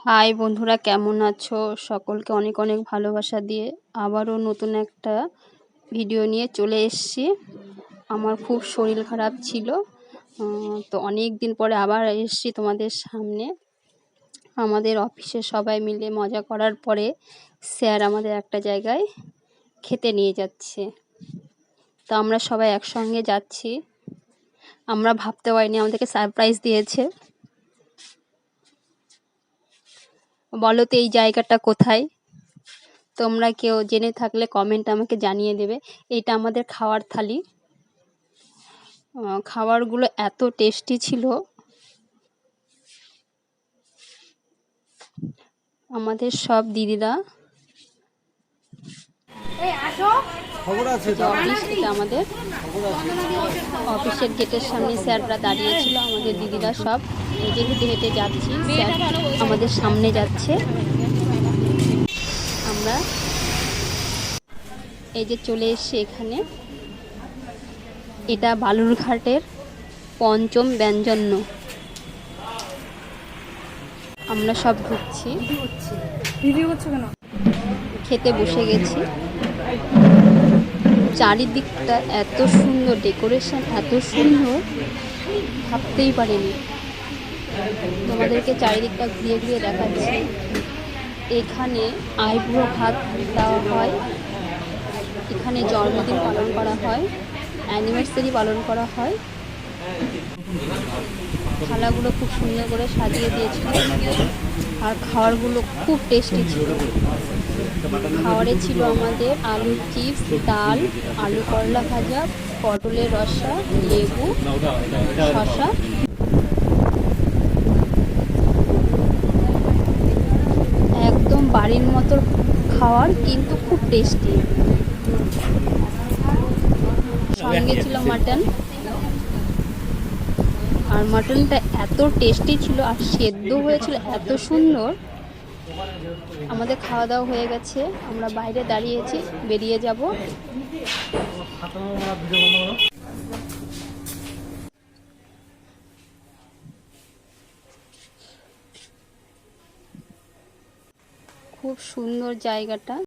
High বন্ধুরা, কেমন আছো? সকলকে অনেক অনেক ভালোবাসা দিয়ে আবারও নতুন একটা ভিডিও নিয়ে চলে এসেছি। আমার খুব শরীর খারাপ ছিল, তো অনেক দিন পরে আবার এসেছি তোমাদের সামনে। আমাদের অফিসে সবাই মিলে মজা করার পরে স্যার আমাদের একটা জায়গায় খেতে নিয়ে যাচ্ছে, তো আমরা সবাই একসঙ্গে যাচ্ছি। আমরা ভাবতে পারিনি, আমাদেরকে সারপ্রাইজ দিয়েছে। বলো তো এই জায়গাটা কোথায়? তোমরা কেউ জেনে থাকলে কমেন্ট আমাকে জানিয়ে দেবে। এটা আমাদের খাওয়ার থালি। খাবারগুলো এত টেস্টি ছিল। আমাদের সব দিদিরা, এটা আমাদের অফিসের গেটের সামনে স্যাররা দাঁড়িয়েছিল। আমাদের দিদিরা সব এই যে হেঁটে হেঁটে যাচ্ছি, স্যার আমাদের সামনে যাচ্ছে। আমরা এই যে চলে এসেছি এখানে। এটা বালুরঘাটের পঞ্চম ব্যঞ্জন। আমরা সব ঢুকছি, খেতে বসে গেছি। চারিদিকটা এত সুন্দর, ডেকোরেশন এত সুন্দর, ভাবতেই পারিনি। তোমাদেরকে চারিদিকটা ঘুরিয়ে ঘুরিয়ে দেখাচ্ছি। এখানে আইবুড়ো ভাত দেওয়া হয়, এখানে জন্মদিন পালন করা হয়, অ্যানিভার্সারি পালন করা হয়। থালাগুলো খুব সুন্দর করে সাজিয়ে দিয়েছিল, আর খাবারগুলো খুব টেস্টি ছিল। খাবারে ছিল আমাদের আলুর চিপস, ডাল, আলু করলা ভাজা, পটলের রসা, লেবু, শসা। একদম বাড়ির মতো খাবার, কিন্তু খুব টেস্টি। সঙ্গে ছিল মাটন, আর মাটনটা এত টেস্টি ছিল আর সেদ্ধ হয়েছিল এত সুন্দর। আমাদের খাওয়া দাওয়া হয়ে গেছে, আমরা বাইরে দাঁড়িয়েছি, বেরিয়ে যাব। খুব সুন্দর জায়গাটা।